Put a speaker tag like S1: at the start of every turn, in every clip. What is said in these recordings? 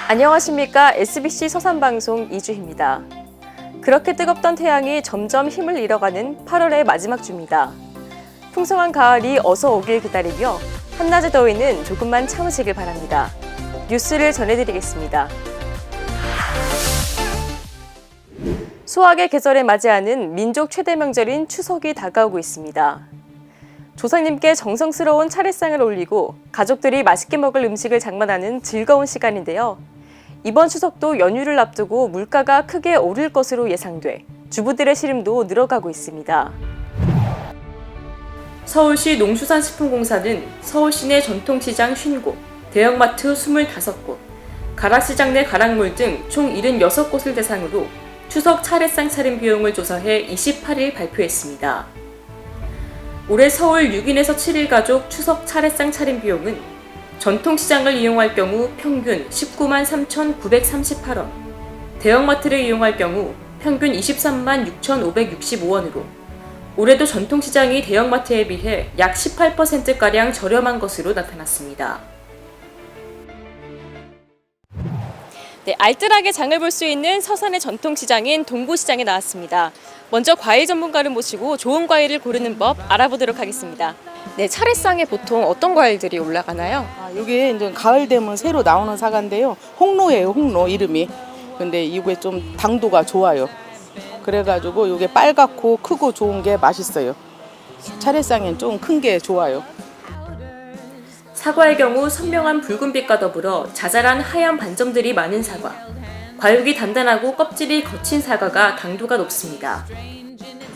S1: 안녕하십니까. SBC 서산방송 이주희입니다. 그렇게 뜨겁던 태양이 점점 힘을 잃어가는 8월의 마지막 주입니다. 풍성한 가을이 어서 오길 기다리며 한낮의 더위는 조금만 참으시길 바랍니다. 뉴스를 전해드리겠습니다. 수학의 계절을 맞이하는 민족 최대 명절인 추석이 다가오고 있습니다. 조상님께 정성스러운 차례상을 올리고 가족들이 맛있게 먹을 음식을 장만하는 즐거운 시간인데요. 이번 추석도 연휴를 앞두고 물가가 크게 오를 것으로 예상돼 주부들의 시름도 늘어가고 있습니다. 서울시 농수산식품공사는 서울시내 전통시장 50곳, 대형마트 25곳, 가락시장 내 가락몰 등 총 76곳을 대상으로 추석 차례상 차림 비용을 조사해 28일 발표했습니다. 올해 서울 6인에서 7일 가족 추석 차례상 차림 비용은 전통시장을 이용할 경우 평균 19만 3,938원, 대형마트를 이용할 경우 평균 23만 6,565원으로 올해도 전통시장이 대형마트에 비해 약 18%가량 저렴한 것으로 나타났습니다. 네, 알뜰하게 장을 볼 수 있는 서산의 전통시장인 동구시장에 나왔습니다. 먼저 과일 전문가를 모시고 좋은 과일을 고르는 법 알아보도록 하겠습니다. 네, 차례상에 보통 어떤 과일들이 올라가나요?
S2: 이게 이제 가을 되면 새로 나오는 사과인데요. 홍로예요, 홍로 이름이. 근데 이게 좀 당도가 좋아요. 그래가지고 이게 빨갛고 크고 좋은 게 맛있어요. 차례상엔 좀 큰 게 좋아요.
S1: 사과의 경우 선명한 붉은빛과 더불어 자잘한 하얀 반점들이 많은 사과. 과육이 단단하고 껍질이 거친 사과가 당도가 높습니다.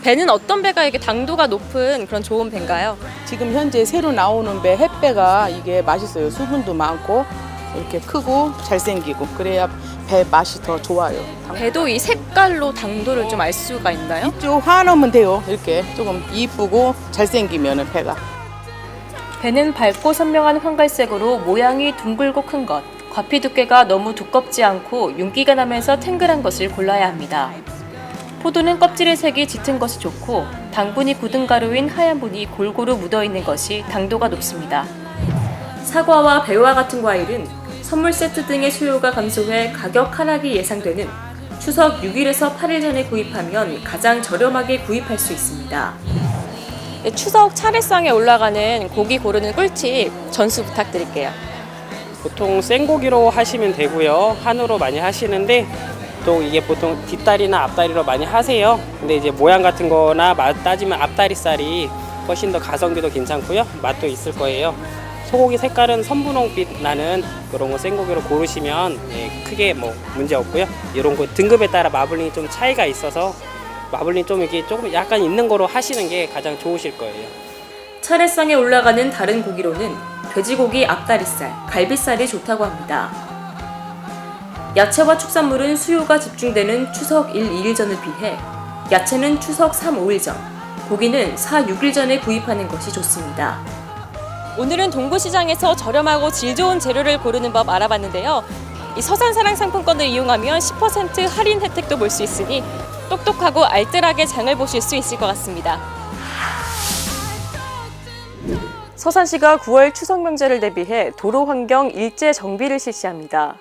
S1: 배는 어떤 배가 이게 당도가 높은 그런 좋은 배인가요?
S2: 지금 현재 새로 나오는 배 햇배가 이게 맛있어요. 수분도 많고 이렇게 크고 잘생기고 그래야 배 맛이 더 좋아요.
S1: 배도 이 색깔로 당도를 좀 알 수가 있나요?
S2: 쭉 화놓으면 돼요. 이렇게 조금 이쁘고 잘생기면 배가.
S1: 배는 밝고 선명한 황갈색으로 모양이 둥글고 큰 것, 과피 두께가 너무 두껍지 않고 윤기가 나면서 탱글한 것을 골라야 합니다. 포도는 껍질의 색이 짙은 것이 좋고 당분이 굳은 가루인 하얀 분이 골고루 묻어있는 것이 당도가 높습니다. 사과와 배와 같은 과일은 선물 세트 등의 수요가 감소해 가격 하락이 예상되는 추석 6일에서 8일 전에 구입하면 가장 저렴하게 구입할 수 있습니다. 추석 차례상에 올라가는 고기 고르는 꿀팁 전수 부탁드릴게요.
S3: 보통 생고기로 하시면 되고요. 한우로 많이 하시는데 또 이게 보통 뒷다리나 앞다리로 많이 하세요. 근데 이제 모양 같은 거나 맛 따지면 앞다리살이 훨씬 더 가성비도 괜찮고요. 맛도 있을 거예요. 소고기 색깔은 선분홍빛 나는 그런 거 생고기로 고르시면 크게 뭐 문제 없고요. 이런 거 등급에 따라 마블링이 좀 차이가 있어서 마블링 좀 이렇게 조금 약간 있는 거로 하시는 게 가장 좋으실 거예요.
S1: 차례상에 올라가는 다른 고기로는 돼지고기 앞다리살, 갈비살이 좋다고 합니다. 야채와 축산물은 수요가 집중되는 추석 1, 2일 전을 비해 야채는 추석 3, 5일 전, 고기는 4, 6일 전에 구입하는 것이 좋습니다. 오늘은 동구시장에서 저렴하고 질 좋은 재료를 고르는 법 알아봤는데요. 이 서산사랑 상품권을 이용하면 10% 할인 혜택도 볼 수 있으니 똑똑하고 알뜰하게 장을 보실 수 있을 것 같습니다. 서산시가 9월 추석 명절을 대비해 도로 환경 일제 정비를 실시합니다.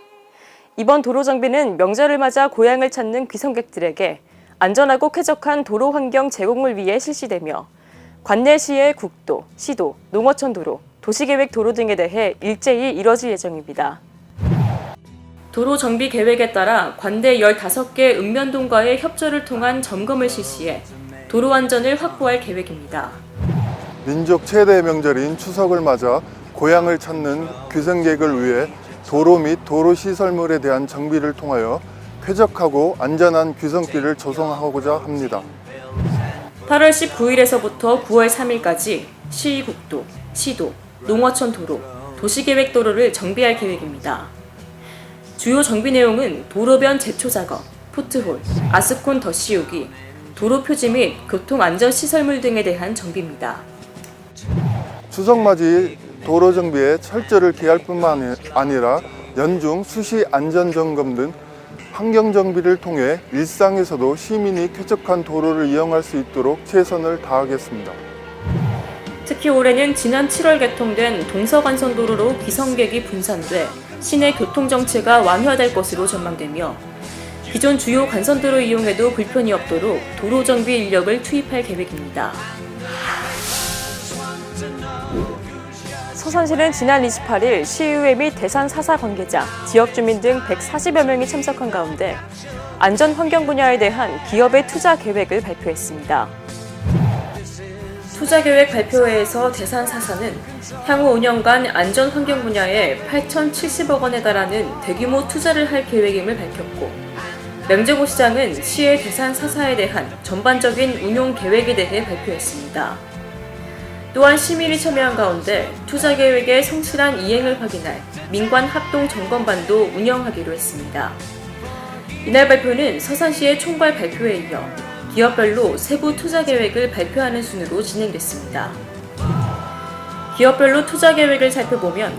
S1: 이번 도로 정비는 명절을 맞아 고향을 찾는 귀성객들에게 안전하고 쾌적한 도로 환경 제공을 위해 실시되며 관내시의 국도, 시도, 농어촌 도로, 도시계획 도로 등에 대해 일제히 이뤄질 예정입니다. 도로 정비 계획에 따라 관내 15개 읍면동과의 협조를 통한 점검을 실시해 도로 안전을 확보할 계획입니다.
S4: 민족 최대 명절인 추석을 맞아 고향을 찾는 귀성객을 위해 도로 및 도로 시설물에 대한 정비를 통하여 쾌적하고 안전한 귀성길을 조성하고자 합니다.
S1: 8월 19일에서부터 9월 3일까지 시국도, 시도, 농어촌 도로, 도시계획 도로를 정비할 계획입니다. 주요 정비 내용은 도로변 제초 작업, 포트홀, 아스콘 덧 씌우기, 도로 표지 및 교통안전시설물 등에 대한 정비입니다.
S4: 추석맞이 도로 정비에 철저를 기할 뿐만 아니라 연중 수시 안전점검 등 환경정비를 통해 일상에서도 시민이 쾌적한 도로를 이용할 수 있도록 최선을 다하겠습니다.
S1: 특히 올해는 지난 7월 개통된 동서간선도로로 귀성객이 분산돼 시내 교통 정체가 완화될 것으로 전망되며 기존 주요 간선도로 이용에도 불편이 없도록 도로 정비 인력을 투입할 계획입니다.
S5: 서산시는 지난 28일 시의회 및 대산 사사 관계자, 지역 주민 등 140여 명이 참석한 가운데 안전 환경 분야에 대한 기업의 투자 계획을 발표했습니다.
S1: 투자계획 발표회에서 대산 사사는 향후 5년간 안전 환경 분야에 8,070억 원에 달하는 대규모 투자를 할 계획임을 밝혔고, 명재고 시장은 시의 대산 사사에 대한 전반적인 운용 계획에 대해 발표했습니다. 또한 시민이 참여한 가운데 투자 계획의 성실한 이행을 확인할 민관 합동 점검반도 운영하기로 했습니다. 이날 발표는 서산시의 총괄 발표에 이어 기업별로 세부 투자 계획을 발표하는 순으로 진행됐습니다. 기업별로 투자 계획을 살펴보면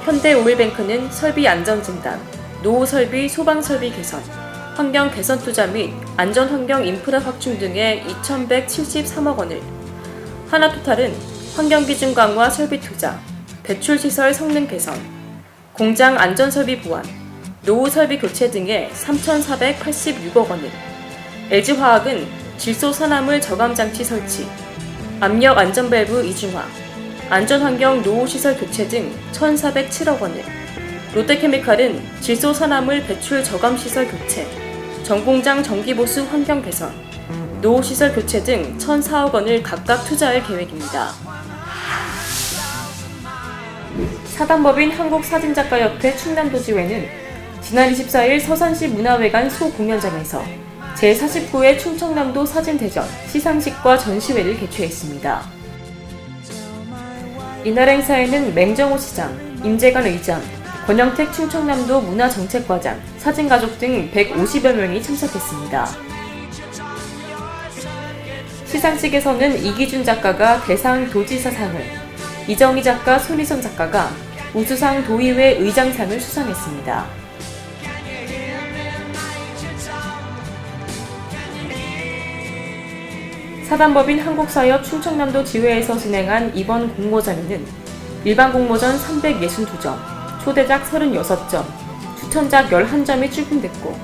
S1: 현대오일뱅크는 설비 안전 진단, 노후 설비, 소방 설비 개선, 환경 개선 투자 및 안전 환경 인프라 확충 등의 2,173억 원을, 하나토탈은 환경 기준 강화 설비 투자, 배출 시설 성능 개선, 공장 안전 설비 보완, 노후 설비 교체 등의 3,486억 원을, LG화학은 질소 산화물 저감 장치 설치, 압력 안전 밸브 이중화, 안전환경 노후 시설 교체 등 1,407억 원을, 롯데케미칼은 질소 산화물 배출 저감 시설 교체, 전공장 정기 보수 환경 개선, 노후 시설 교체 등 1,004억 원을 각각 투자할 계획입니다. 사단법인 한국사진작가협회 충남도지회는 지난 24일 서산시 문화회관 소공연장에서 제49회 충청남도 사진대전 시상식과 전시회를 개최했습니다. 이날 행사에는 맹정호 시장, 임재관 의장, 권영택 충청남도 문화정책과장, 사진가족 등 150여 명이 참석했습니다. 시상식에서는 이기준 작가가 대상 도지사상을, 이정희 작가, 손희선 작가가 우수상 도의회 의장상을 수상했습니다. 사단법인 한국사협 충청남도 지회에서 진행한 이번 공모전에는 일반 공모전 362점, 초대작 36점, 추천작 11점이 출품됐고,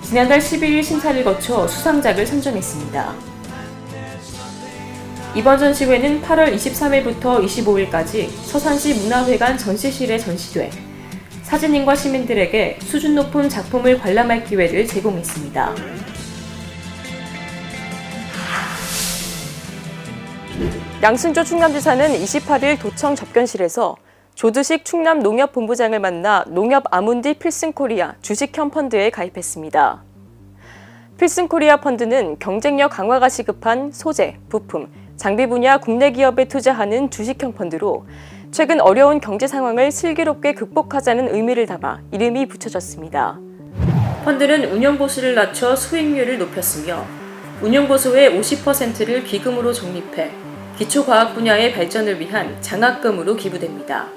S1: 지난달 12일 심사를 거쳐 수상작을 선정했습니다. 이번 전시회는 8월 23일부터 25일까지 서산시 문화회관 전시실에 전시돼 사진인과 시민들에게 수준 높은 작품을 관람할 기회를 제공했습니다.
S5: 양승조 충남지사는 28일 도청 접견실에서 조드식 충남농협본부장을 만나 농협 아문디 필승코리아 주식형 펀드에 가입했습니다. 필승코리아 펀드는 경쟁력 강화가 시급한 소재, 부품, 장비 분야 국내 기업에 투자하는 주식형 펀드로 최근 어려운 경제 상황을 슬기롭게 극복하자는 의미를 담아 이름이 붙여졌습니다.
S1: 펀드는 운영보수를 낮춰 수익률을 높였으며 운영보수의 50%를 기금으로 적립해 기초과학 분야의 발전을 위한 장학금으로 기부됩니다.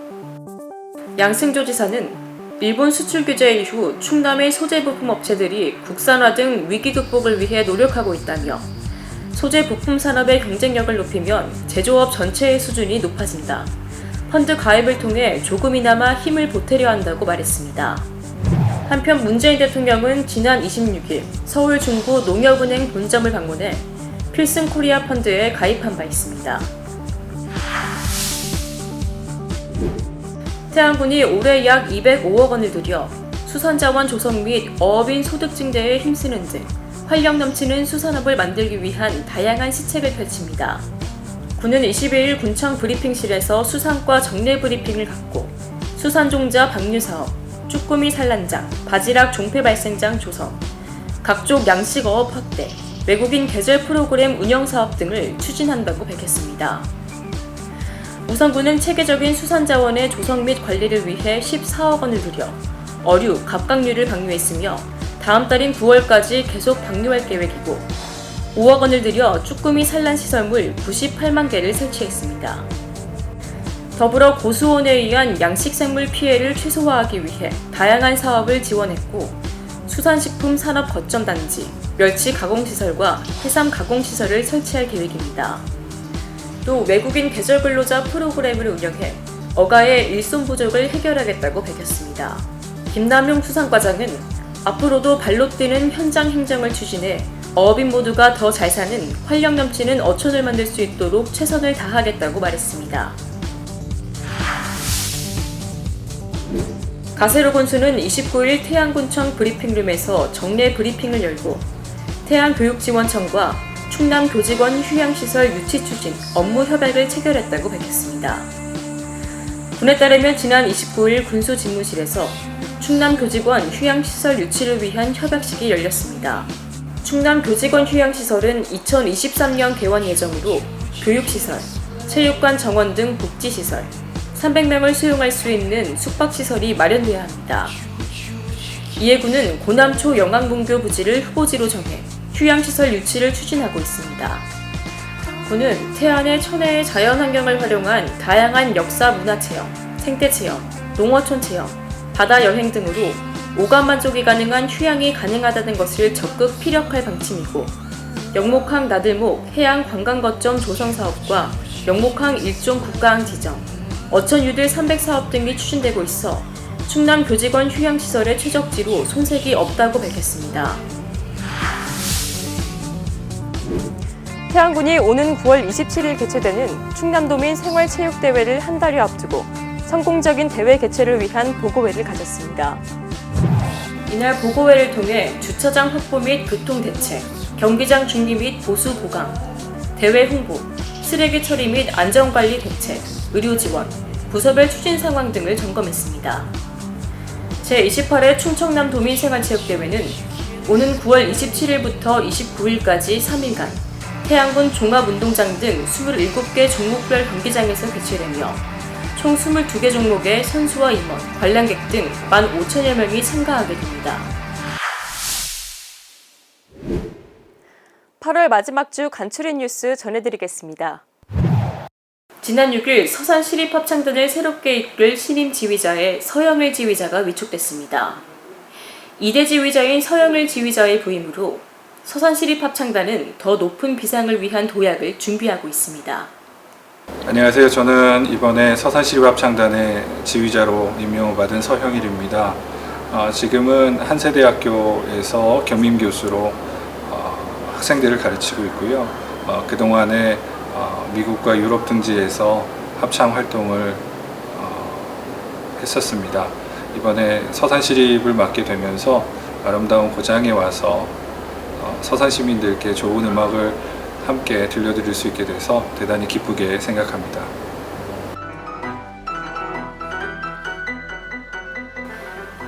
S1: 양승조 지사는 일본 수출 규제 이후 충남의 소재 부품 업체들이 국산화 등 위기 극복을 위해 노력하고 있다며 소재 부품 산업의 경쟁력을 높이면 제조업 전체의 수준이 높아진다. 펀드 가입을 통해 조금이나마 힘을 보태려 한다고 말했습니다. 한편 문재인 대통령은 지난 26일 서울 중구 농협은행 본점을 방문해 필승코리아 펀드에 가입한 바 있습니다. 태안군이 올해 약 205억 원을 들여 수산자원 조성 및 어업인 소득 증대에 힘쓰는 등 활력 넘치는 수산업을 만들기 위한 다양한 시책을 펼칩니다. 군은 22일 군청 브리핑실에서 수산과 정례 브리핑을 갖고 수산종자 방류사업, 쭈꾸미 산란장, 바지락 종폐 발생장 조성, 각종 양식어업 확대, 외국인 계절 프로그램 운영사업 등을 추진한다고 밝혔습니다. 우선 군은 체계적인 수산자원의 조성 및 관리를 위해 14억 원을 들여 어류, 갑각류를 방류했으며 다음 달인 9월까지 계속 방류할 계획이고 5억 원을 들여 쭈꾸미 산란 시설물 98만 개를 설치했습니다. 더불어 고수온에 의한 양식생물 피해를 최소화하기 위해 다양한 사업을 지원했고 수산식품 산업 거점 단지, 멸치 가공시설과 해삼 가공시설을 설치할 계획입니다. 또 외국인 계절 근로자 프로그램을 운영해 어가의 일손 부족을 해결하겠다고 밝혔습니다. 김남용 수상과장은 앞으로도 발로 뛰는 현장 행정을 추진해 어업인 모두가 더 잘 사는 활력 넘치는 어촌을 만들 수 있도록 최선을 다하겠다고 말했습니다. 가세로 군수는 29일 태안군청 브리핑룸에서 정례 브리핑을 열고 태안교육지원청과 충남교직원 휴양시설 유치 추진 업무 협약을 체결했다고 밝혔습니다. 군에 따르면 지난 29일 군수 집무실에서 충남교직원 휴양시설 유치를 위한 협약식이 열렸습니다. 충남교직원 휴양시설은 2023년 개원 예정으로 교육시설, 체육관 정원 등 복지시설, 300명을 수용할 수 있는 숙박시설이 마련돼야 합니다. 이에 군은 고남초 영암문교 부지를 후보지로 정해 휴양시설 유치를 추진하고 있습니다. 군은 태안의 천혜의 자연환경을 활용한 다양한 역사 문화체험, 생태체험, 농어촌 체험, 바다 여행 등으로 오감 만족이 가능한 휴양이 가능하다는 것을 적극 피력할 방침이고 영목항 나들목 해양 관광거점 조성 사업과 영목항 일종 국가항 지정, 어촌유들 300사업 등이 추진되고 있어 충남교직원 휴양시설의 최적지로 손색이 없다고 밝혔습니다.
S5: 태안군이 오는 9월 27일 개최되는 충남도민 생활체육대회를 한 달여 앞두고 성공적인 대회 개최를 위한 보고회를 가졌습니다.
S1: 이날 보고회를 통해 주차장 확보 및 교통대책, 경기장 중리 및 보수 보강, 대회 홍보, 쓰레기 처리 및 안전관리 대책, 의료 지원, 부서별 추진 상황 등을 점검했습니다. 제28회 충청남 도민생활체육대회는 오는 9월 27일부터 29일까지 3일간 태안군 종합운동장 등 27개 종목별 경기장에서 개최되며 총 22개 종목의 선수와 임원, 관람객 등 15,000여 명이 참가하게 됩니다.
S5: 8월 마지막 주 간추린 뉴스 전해드리겠습니다.
S1: 지난 6일 서산시립합창단을 새롭게 이끌 신임 지휘자의 서영일 지휘자가 위촉됐습니다. 2대 지휘자인 서영일 지휘자의 부임으로 서산시립합창단은 더 높은 비상을 위한 도약을 준비하고 있습니다.
S6: 안녕하세요. 저는 이번에 서산시립합창단의 지휘자로 임명을 받은 서형일입니다. 지금은 한세대학교에서 겸임교수로 학생들을 가르치고 있고요. 그동안에 미국과 유럽 등지에서 합창 활동을 했었습니다. 이번에 서산시립을 맡게 되면서 아름다운 고장에 와서 서산 시민들께 좋은 음악을 함께 들려드릴 수 있게 돼서 대단히 기쁘게 생각합니다.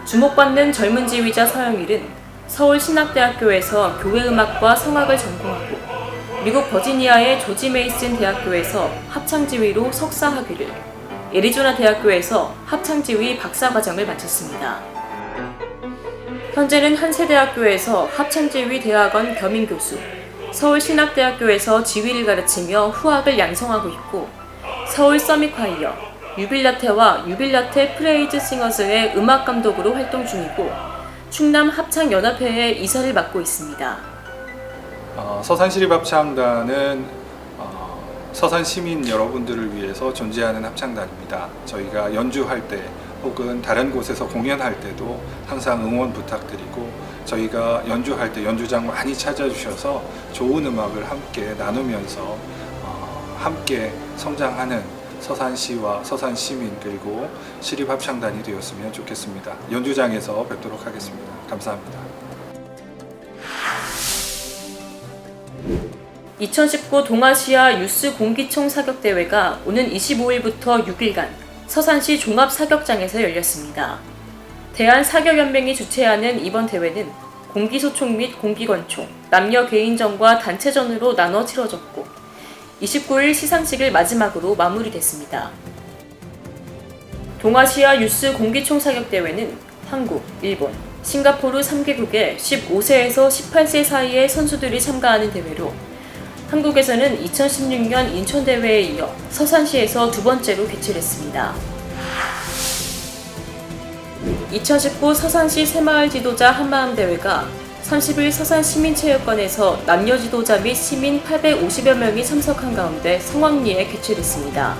S1: 주목받는 젊은 지휘자 서영일은 서울신학대학교에서 교회음악과 성악을 전공하고 미국 버지니아의 조지 메이슨 대학교에서 합창지휘로 석사 학위를, 애리조나 대학교에서 합창지휘 박사과정을 마쳤습니다. 현재는 한세대학교에서 합창지휘 대학원 겸임교수, 서울신학대학교에서 지휘를 가르치며 후학을 양성하고 있고 서울 서밋콰이어, 유빌라테와 유빌라테 프레이즈 싱어즈의 음악감독으로 활동 중이고 충남합창연합회의 이사를 맡고 있습니다.
S6: 서산시립합창단은 서산 시민 여러분들을 위해서 존재하는 합창단입니다. 저희가 연주할 때 혹은 다른 곳에서 공연할 때도 항상 응원 부탁드리고 저희가 연주할 때 연주장 많이 찾아주셔서 좋은 음악을 함께 나누면서 함께 성장하는 서산시와 서산시민 그리고 시립합창단이 되었으면 좋겠습니다. 연주장에서 뵙도록 하겠습니다. 감사합니다.
S1: 2019 동아시아 유스 공기총 사격대회가 오는 25일부터 6일간 서산시 종합사격장에서 열렸습니다. 대한사격연맹이 주최하는 이번 대회는 공기소총 및 공기권총, 남녀 개인전과 단체전으로 나눠 치러졌고 29일 시상식을 마지막으로 마무리됐습니다. 동아시아 유스 공기총 사격대회는 한국, 일본, 싱가포르 3개국의 15세에서 18세 사이의 선수들이 참가하는 대회로 한국에서는 2016년 인천대회에 이어 서산시에서 두 번째로 개최됐습니다. 2019 서산시 새마을 지도자 한마음대회가 30일 서산시민체육관에서 남녀 지도자 및 시민 850여 명이 참석한 가운데 성황리에 개최됐습니다.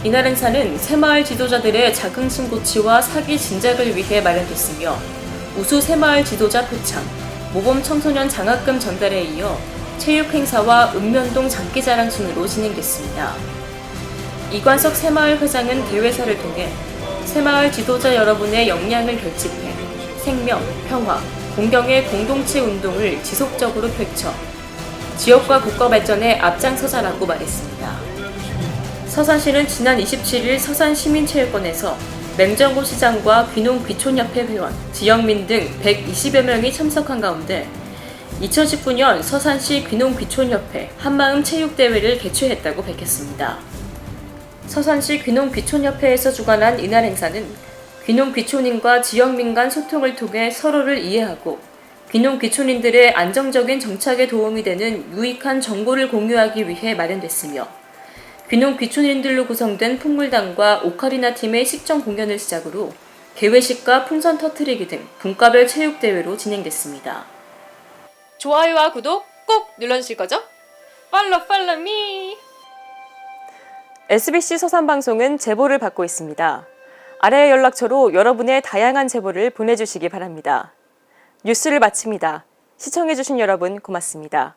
S1: 이날 행사는 새마을 지도자들의 자긍심 고취와 사기 진작을 위해 마련됐으며 우수 새마을 지도자 표창, 모범 청소년 장학금 전달에 이어 체육 행사와 읍면동 장기자랑 순으로 진행됐습니다. 이관석 새마을 회장은 대회사를 통해 새마을 지도자 여러분의 역량을 결집해 생명, 평화, 공경의 공동체 운동을 지속적으로 펼쳐 지역과 국가 발전에 앞장서자라고 말했습니다. 서산시는 지난 27일 서산시민체육관에서 맹정고 시장과 귀농 귀촌협회 회원, 지역민 등 120여 명이 참석한 가운데 2019년 서산시 귀농 귀촌협회 한마음 체육대회를 개최했다고 밝혔습니다. 서산시 귀농 귀촌협회에서 주관한 이날 행사는 귀농 귀촌인과 지역민 간 소통을 통해 서로를 이해하고 귀농 귀촌인들의 안정적인 정착에 도움이 되는 유익한 정보를 공유하기 위해 마련됐으며 귀농 귀촌인들로 구성된 풍물단과 오카리나 팀의 식전 공연을 시작으로 개회식과 풍선 터트리기 등 분과별 체육대회로 진행됐습니다.
S5: 좋아요와 구독 꼭 눌러주실 거죠? 팔로우 미! SBC 서산방송은 제보를 받고 있습니다. 아래의 연락처로 여러분의 다양한 제보를 보내주시기 바랍니다. 뉴스를 마칩니다. 시청해주신 여러분 고맙습니다.